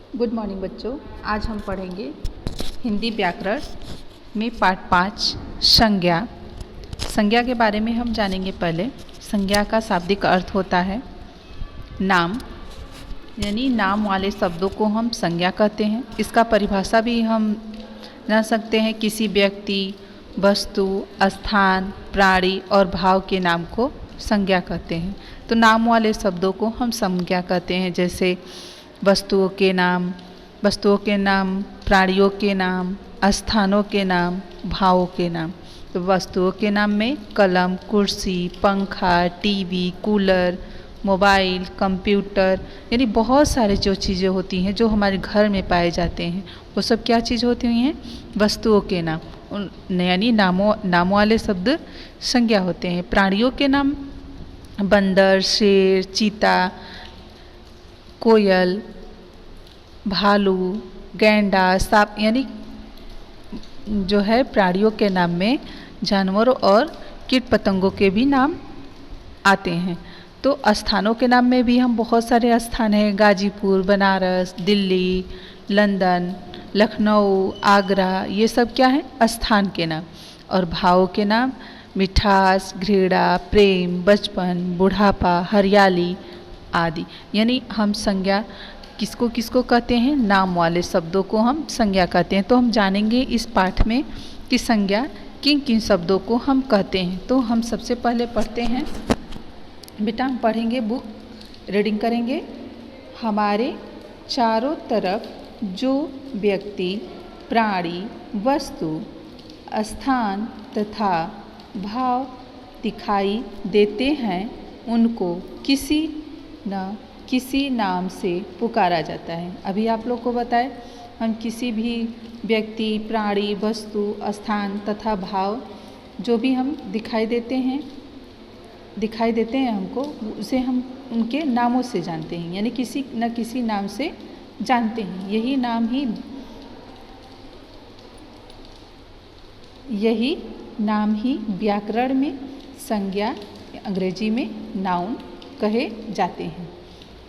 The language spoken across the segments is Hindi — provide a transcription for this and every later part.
गुड मॉर्निंग बच्चों। आज हम पढ़ेंगे हिंदी व्याकरण में पाठ 5 संज्ञा। संज्ञा के बारे में हम जानेंगे। पहले संज्ञा का शाब्दिक अर्थ होता है नाम, यानी नाम वाले शब्दों को हम संज्ञा कहते हैं। इसका परिभाषा भी हम जान सकते हैं। किसी व्यक्ति, वस्तु, स्थान, प्राणी और भाव के नाम को संज्ञा कहते हैं। तो नाम वाले शब्दों को हम संज्ञा कहते हैं, जैसे वस्तुओं के नाम, प्राणियों के नाम, स्थानों के नाम, भावों के नाम। तो वस्तुओं के नाम में कलम, कुर्सी, पंखा, टीवी, कूलर, मोबाइल, कंप्यूटर, यानी बहुत सारे जो चीज़ें होती हैं जो हमारे घर में पाए जाते हैं, वो सब क्या चीज़ होती हुई हैं? वस्तुओं के नाम, यानी नामों वाले शब्द संज्ञा होते हैं। प्राणियों के नाम बंदर, शेर, चीता, कोयल, भालू, गैंडा, सांप, यानी जो है प्राणियों के नाम में जानवरों और कीट पतंगों के भी नाम आते हैं। तो स्थानों के नाम में भी हम बहुत सारे स्थान हैं, गाजीपुर, बनारस, दिल्ली, लंदन, लखनऊ, आगरा, ये सब क्या है? स्थान के नाम। और भावों के नाम मिठास, घृणा, प्रेम, बचपन, बुढ़ापा, हरियाली आदि। यानी हम संज्ञा किसको किसको कहते हैं? नाम वाले शब्दों को हम संज्ञा कहते हैं। तो हम जानेंगे इस पाठ में कि संज्ञा किन किन शब्दों को हम कहते हैं। तो हम सबसे पहले पढ़ते हैं। बेटा हम पढ़ेंगे, बुक रीडिंग करेंगे। हमारे चारों तरफ जो व्यक्ति, प्राणी, वस्तु, स्थान तथा भाव दिखाई देते हैं उनको किसी न किसी नाम से पुकारा जाता है। अभी आप लोग को बताएं, हम किसी भी व्यक्ति, प्राणी, वस्तु, स्थान तथा भाव जो भी हम दिखाई देते हैं हमको, उसे हम उनके नामों से जानते हैं, यानी किसी न किसी नाम से जानते हैं। यही नाम ही व्याकरण में संज्ञा, अंग्रेजी में नाउन कहे जाते हैं।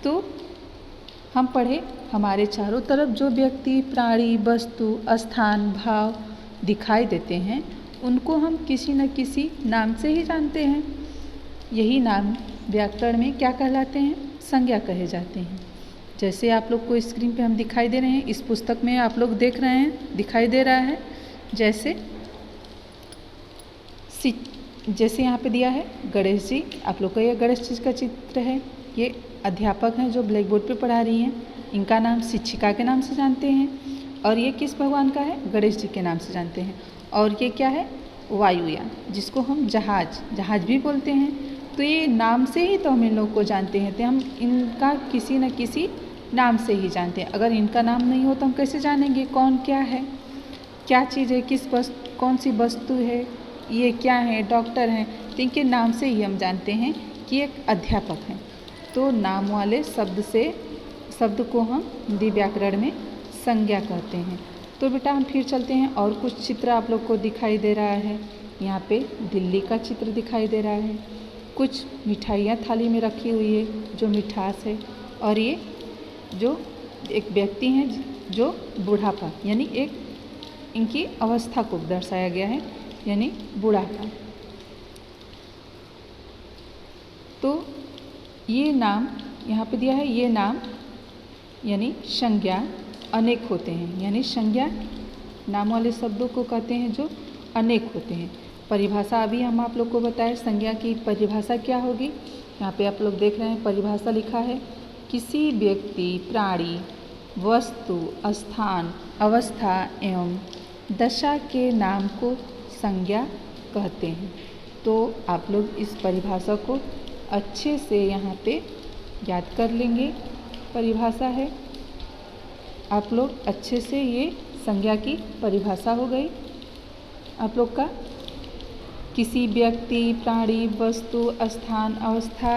तो हम पढ़े, हमारे चारों तरफ जो व्यक्ति, प्राणी, वस्तु, स्थान, भाव दिखाई देते हैं उनको हम किसी न किसी नाम से ही जानते हैं। यही नाम व्याकरण में क्या कहलाते हैं? संज्ञा कहे जाते हैं। जैसे आप लोग को स्क्रीन पे हम दिखाई दे रहे हैं, इस पुस्तक में आप लोग देख रहे हैं, दिखाई दे रहा है। जैसे यहाँ पे दिया है गणेश जी, आप लोग का यह गणेश जी का चित्र है। ये अध्यापक हैं जो ब्लैक बोर्ड पे पढ़ा रही हैं। इनका नाम शिक्षिका के नाम से जानते हैं। और ये किस भगवान का है? गणेश जी के नाम से जानते हैं। और ये क्या है? वायुयान, जिसको हम जहाज भी बोलते हैं। तो ये नाम से ही तो हम इन लोगों को जानते हैं। तो हम इनका किसी न किसी नाम से ही जानते हैं। अगर इनका नाम नहीं हो तो हम कैसे जानेंगे कौन क्या है, क्या चीज़ है, कौन सी वस्तु है, ये क्या है, डॉक्टर हैं। तो इनके नाम से ही हम जानते हैं कि एक अध्यापक हैं। तो नाम वाले शब्द को हम हिंदी व्याकरण में संज्ञा कहते हैं। तो बेटा हम फिर चलते हैं, और कुछ चित्र आप लोग को दिखाई दे रहा है। यहाँ पे दिल्ली का चित्र दिखाई दे रहा है। कुछ मिठाइयाँ थाली में रखी हुई है जो मिठास है। और ये जो एक व्यक्ति हैं जो बुढ़ापा, यानी एक इनकी अवस्था को दर्शाया गया है, यानी बुढ़ापा। तो ये नाम यहाँ पे दिया है, ये नाम यानी संज्ञा अनेक होते हैं। यानी संज्ञा नाम वाले शब्दों को कहते हैं जो अनेक होते हैं। परिभाषा अभी हम आप लोग को बताएं, संज्ञा की परिभाषा क्या होगी। यहाँ पे आप लोग देख रहे हैं, परिभाषा लिखा है, किसी व्यक्ति, प्राणी, वस्तु, स्थान, अवस्था एवं दशा के नाम को संज्ञा कहते हैं। तो आप लोग इस परिभाषा को अच्छे से यहाँ पे याद कर लेंगे। परिभाषा है, आप लोग अच्छे से, ये संज्ञा की परिभाषा हो गई आप लोग का। किसी व्यक्ति, प्राणी, वस्तु, स्थान, अवस्था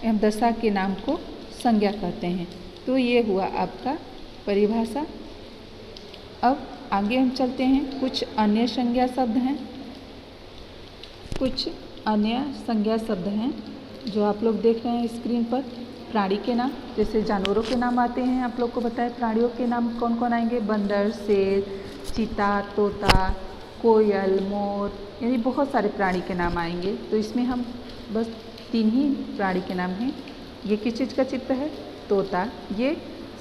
एवं दशा के नाम को संज्ञा कहते हैं। तो ये हुआ आपका परिभाषा। अब आगे हम चलते हैं। कुछ अन्य संज्ञा शब्द हैं जो आप लोग देख रहे हैं स्क्रीन पर। प्राणी के नाम, जैसे जानवरों के नाम आते हैं, आप लोग को बताएं प्राणियों के नाम कौन कौन आएंगे। बंदर, शेर, चीता, तोता, कोयल, मोर, यानी बहुत सारे प्राणी के नाम आएंगे। तो इसमें हम बस 3 ही प्राणी के नाम हैं। ये किस चीज़ का चित्र है? तोता। ये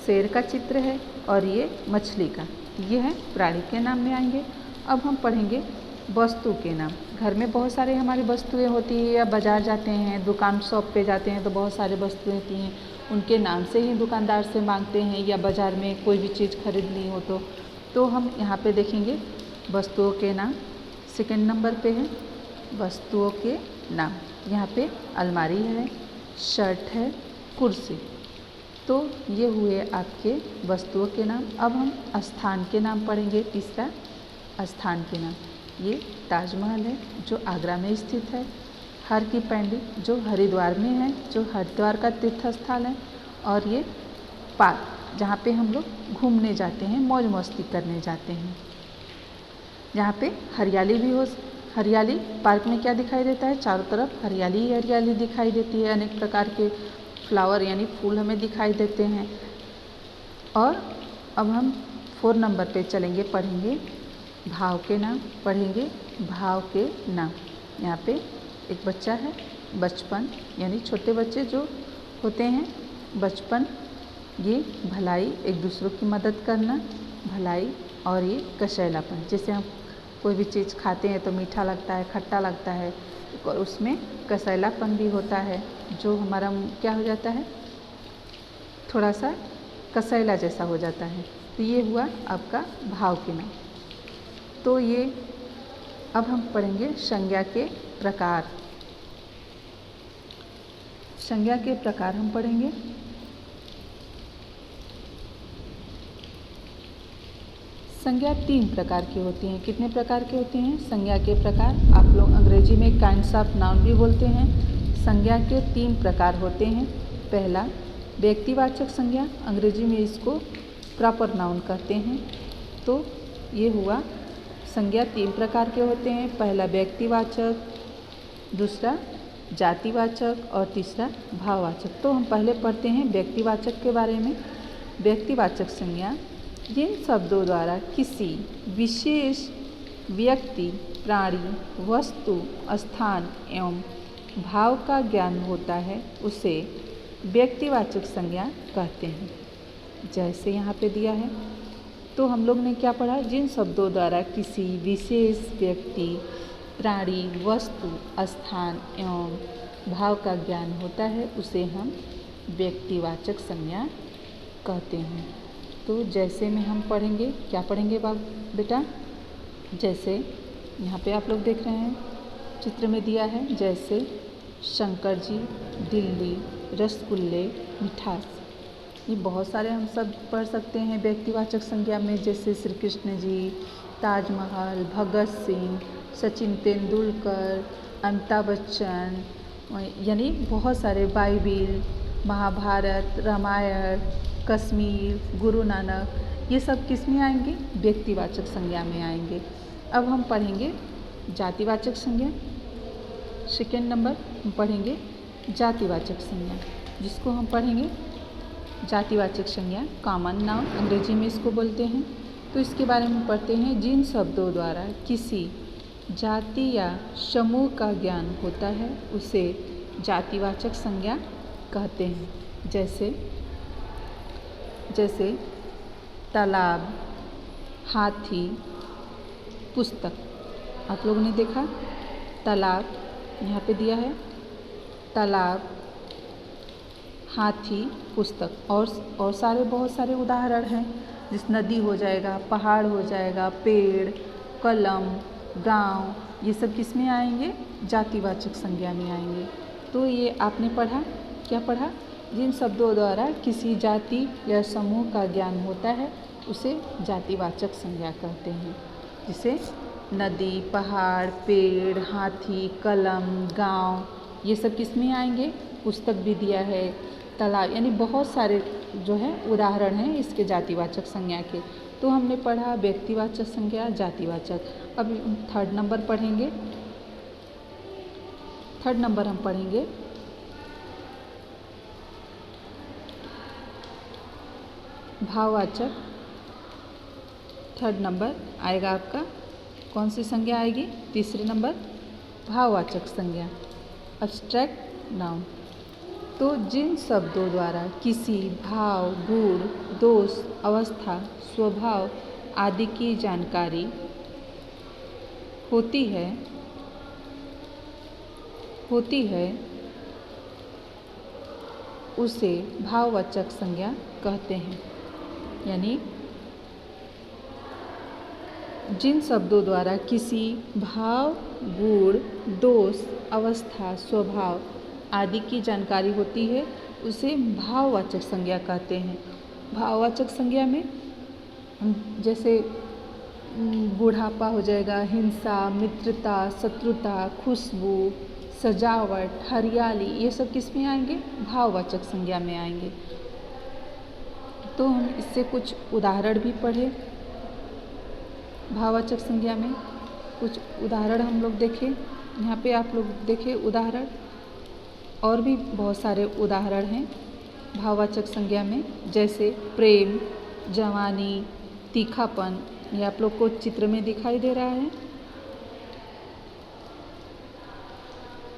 शेर का चित्र है और ये मछली का। ये है प्राणी के नाम में आएंगे। अब हम पढ़ेंगे वस्तु के नाम। घर में बहुत सारे हमारी वस्तुएं होती है, या बाज़ार जाते हैं, दुकान शॉप पे जाते हैं तो बहुत सारे वस्तुएं होती हैं, उनके नाम से ही दुकानदार से मांगते हैं, या बाज़ार में कोई भी चीज़ खरीदनी हो तो हम यहाँ पे देखेंगे वस्तुओं के नाम। सेकंड नंबर पे है वस्तुओं के नाम। यहाँ पे अलमारी है, शर्ट है, कुर्सी। तो ये हुए आपके वस्तुओं के नाम। अब हम स्थान के नाम पढ़ेंगे। तीसरा स्थान के नाम। ये ताजमहल है जो आगरा में स्थित है। हर की पैंडी जो हरिद्वार में है, जो हरिद्वार का तीर्थ स्थल है। और ये पार्क जहाँ पे हम लोग घूमने जाते हैं, मौज मस्ती करने जाते हैं, जहाँ पे हरियाली भी हो। हरियाली पार्क में क्या दिखाई देता है? चारों तरफ हरियाली ही हरियाली दिखाई देती है। अनेक प्रकार के फ्लावर यानी फूल हमें दिखाई देते हैं। और अब हम 4 नंबर पे चलेंगे, पढ़ेंगे भाव के नाम। पढ़ेंगे भाव के नाम। यहाँ पे एक बच्चा है, बचपन यानी छोटे बच्चे जो होते हैं, बचपन, ये भलाई, एक दूसरों की मदद करना, भलाई। और ये कशैलापन, जैसे हम कोई भी चीज़ खाते हैं तो मीठा लगता है, खट्टा लगता है, और उसमें कसैलापन भी होता है, जो हमारा क्या हो जाता है, थोड़ा सा कसैला जैसा हो जाता है। तो ये हुआ आपका भाव के नाम। तो ये अब हम पढ़ेंगे संज्ञा के प्रकार। संज्ञा के प्रकार हम पढ़ेंगे। संज्ञा 3 प्रकार की होती हैं। कितने प्रकार की होती हैं संज्ञा के प्रकार? आप लोग अंग्रेजी में काइंड्स ऑफ नाउन भी बोलते हैं। संज्ञा के 3 प्रकार होते हैं। पहला व्यक्तिवाचक संज्ञा, अंग्रेजी में इसको प्रॉपर नाउन कहते हैं। तो ये हुआ संज्ञा 3 प्रकार के होते हैं। पहला व्यक्तिवाचक, दूसरा जातिवाचक और तीसरा भाववाचक। तो हम पहले पढ़ते हैं व्यक्तिवाचक के बारे में। व्यक्तिवाचक संज्ञा जिन शब्दों द्वारा किसी विशेष व्यक्ति, प्राणी, वस्तु, स्थान एवं भाव का ज्ञान होता है उसे व्यक्तिवाचक संज्ञा कहते हैं। जैसे यहाँ पे दिया है, तो हम लोग ने क्या पढ़ा? जिन शब्दों द्वारा किसी विशेष व्यक्ति, प्राणी, वस्तु, स्थान एवं भाव का ज्ञान होता है उसे हम व्यक्तिवाचक संज्ञा कहते हैं। तो जैसे में हम पढ़ेंगे, क्या पढ़ेंगे बेटा? जैसे यहाँ पे आप लोग देख रहे हैं चित्र में दिया है, जैसे शंकर जी, दिल्ली, रसगुल्ले, मिठास। ये बहुत सारे हम सब पढ़ सकते हैं व्यक्तिवाचक संज्ञा में, जैसे श्री कृष्ण जी, ताजमहल, भगत सिंह, सचिन तेंदुलकर, अमिताभ बच्चन, यानी बहुत सारे, बाइबिल, महाभारत, रामायण, कश्मीर, गुरु नानक, ये सब किस में आएंगे? व्यक्तिवाचक संज्ञा में आएंगे। अब हम पढ़ेंगे जातिवाचक संज्ञा। सेकेंड नंबर हम पढ़ेंगे जातिवाचक संज्ञा, जिसको हम पढ़ेंगे जातिवाचक संज्ञा, कॉमन नाउन अंग्रेजी में इसको बोलते हैं। तो इसके बारे में पढ़ते हैं। जिन शब्दों द्वारा किसी जाति या समूह का ज्ञान होता है उसे जातिवाचक संज्ञा कहते हैं। जैसे तालाब, हाथी, पुस्तक। आप लोगों ने देखा तालाब, यहाँ पे दिया है तालाब, हाथी, पुस्तक, और सारे बहुत सारे उदाहरण हैं। जिस नदी हो जाएगा, पहाड़ हो जाएगा, पेड़, कलम, गांव, ये सब किस में आएंगे? जातिवाचक संज्ञा में आएंगे। तो ये आपने पढ़ा, क्या पढ़ा? जिन शब्दों द्वारा किसी जाति या समूह का ज्ञान होता है उसे जातिवाचक संज्ञा कहते हैं। जिसे नदी, पहाड़, पेड़, हाथी, कलम, गांव, ये सब किस में आएंगे? पुस्तक भी दिया है, तालाब, यानी बहुत सारे जो है उदाहरण हैं इसके जातिवाचक संज्ञा के। तो हमने पढ़ा व्यक्तिवाचक संज्ञा, जातिवाचक। अब 3rd नंबर पढ़ेंगे। 3rd नंबर हम पढ़ेंगे भाववाचक। थर्ड नंबर आएगा आपका कौन सी संज्ञा आएगी? तीसरे नंबर भाववाचक संज्ञा, एब्स्ट्रैक्ट नाउन। तो जिन शब्दों द्वारा किसी भाव, गुण, दोष, अवस्था, स्वभाव आदि की जानकारी होती है उसे भाववाचक संज्ञा कहते हैं। यानी जिन शब्दों द्वारा किसी भाव, गुण, दोष, अवस्था, स्वभाव आदि की जानकारी होती है उसे भाववाचक संज्ञा कहते हैं। भाववाचक संज्ञा में जैसे बुढ़ापा हो जाएगा, हिंसा, मित्रता, शत्रुता, खुशबू, सजावट, हरियाली, ये सब किस में आएंगे? भाववाचक संज्ञा में आएंगे। तो हम इससे कुछ उदाहरण भी पढ़े। भाववाचक संज्ञा में कुछ उदाहरण हम लोग देखें। यहाँ पे आप लोग देखें उदाहरण, और भी बहुत सारे उदाहरण हैं भाववाचक संज्ञा में, जैसे प्रेम, जवानी, तीखापन। ये आप लोग को चित्र में दिखाई दे रहा है।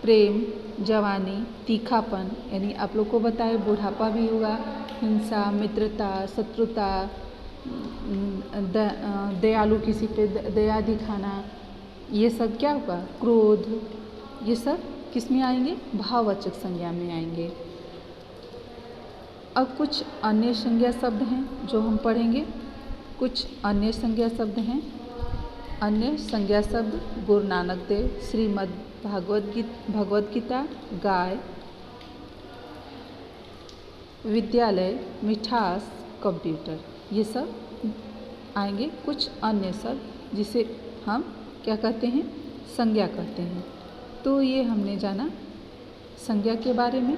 प्रेम, जवानी, तीखापन, यानी आप लोग को बताए बुढ़ापा भी होगा, हिंसा, मित्रता, शत्रुता, दयालु, किसी पे दया दिखाना, ये सब क्या होगा? क्रोध, ये सब किस में आएंगे? भाववाचक संज्ञा में आएंगे। अब कुछ अन्य संज्ञा शब्द हैं जो हम पढ़ेंगे। कुछ अन्य संज्ञा शब्द हैं। अन्य संज्ञा शब्द गुरु नानक देव, श्रीमद् भगवद गीता, गाय, विद्यालय, मिठास, कंप्यूटर, ये सब आएंगे। कुछ अन्य शब्द जिसे हम क्या कहते हैं? संज्ञा कहते हैं। तो ये हमने जाना संज्ञा के बारे में।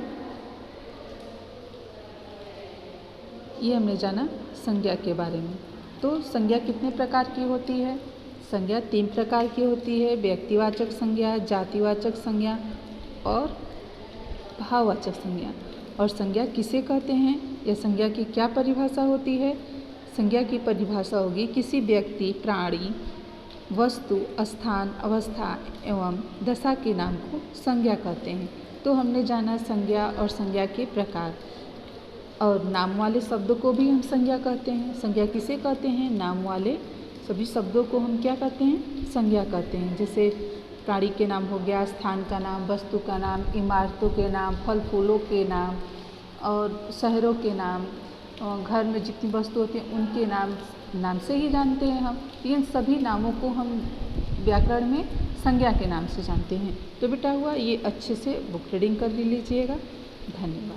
ये हमने जाना संज्ञा के बारे में। तो संज्ञा कितने प्रकार की होती है? संज्ञा 3 प्रकार की होती है, व्यक्तिवाचक संज्ञा, जातिवाचक संज्ञा और भाववाचक संज्ञा। और संज्ञा किसे कहते हैं या संज्ञा की क्या परिभाषा होती है? संज्ञा की परिभाषा होगी किसी व्यक्ति, प्राणी, वस्तु, स्थान, अवस्था एवं दशा के नाम को संज्ञा कहते हैं। तो हमने जाना संज्ञा और संज्ञा के प्रकार। और नाम वाले शब्दों को भी हम संज्ञा कहते हैं। संज्ञा किसे कहते हैं? नाम वाले सभी शब्दों को हम क्या कहते हैं? संज्ञा कहते हैं। जैसे प्राणी के नाम हो गया, स्थान का नाम, वस्तु का नाम, इमारतों के नाम, फल फूलों के नाम और शहरों के नाम, और घर में जितनी वस्तु होती हैं उनके नाम से ही जानते हैं हम। इन सभी नामों को हम व्याकरण में संज्ञा के नाम से जानते हैं। तो बेटा हुआ ये अच्छे से बुक रीडिंग कर लीजिएगा। धन्यवाद।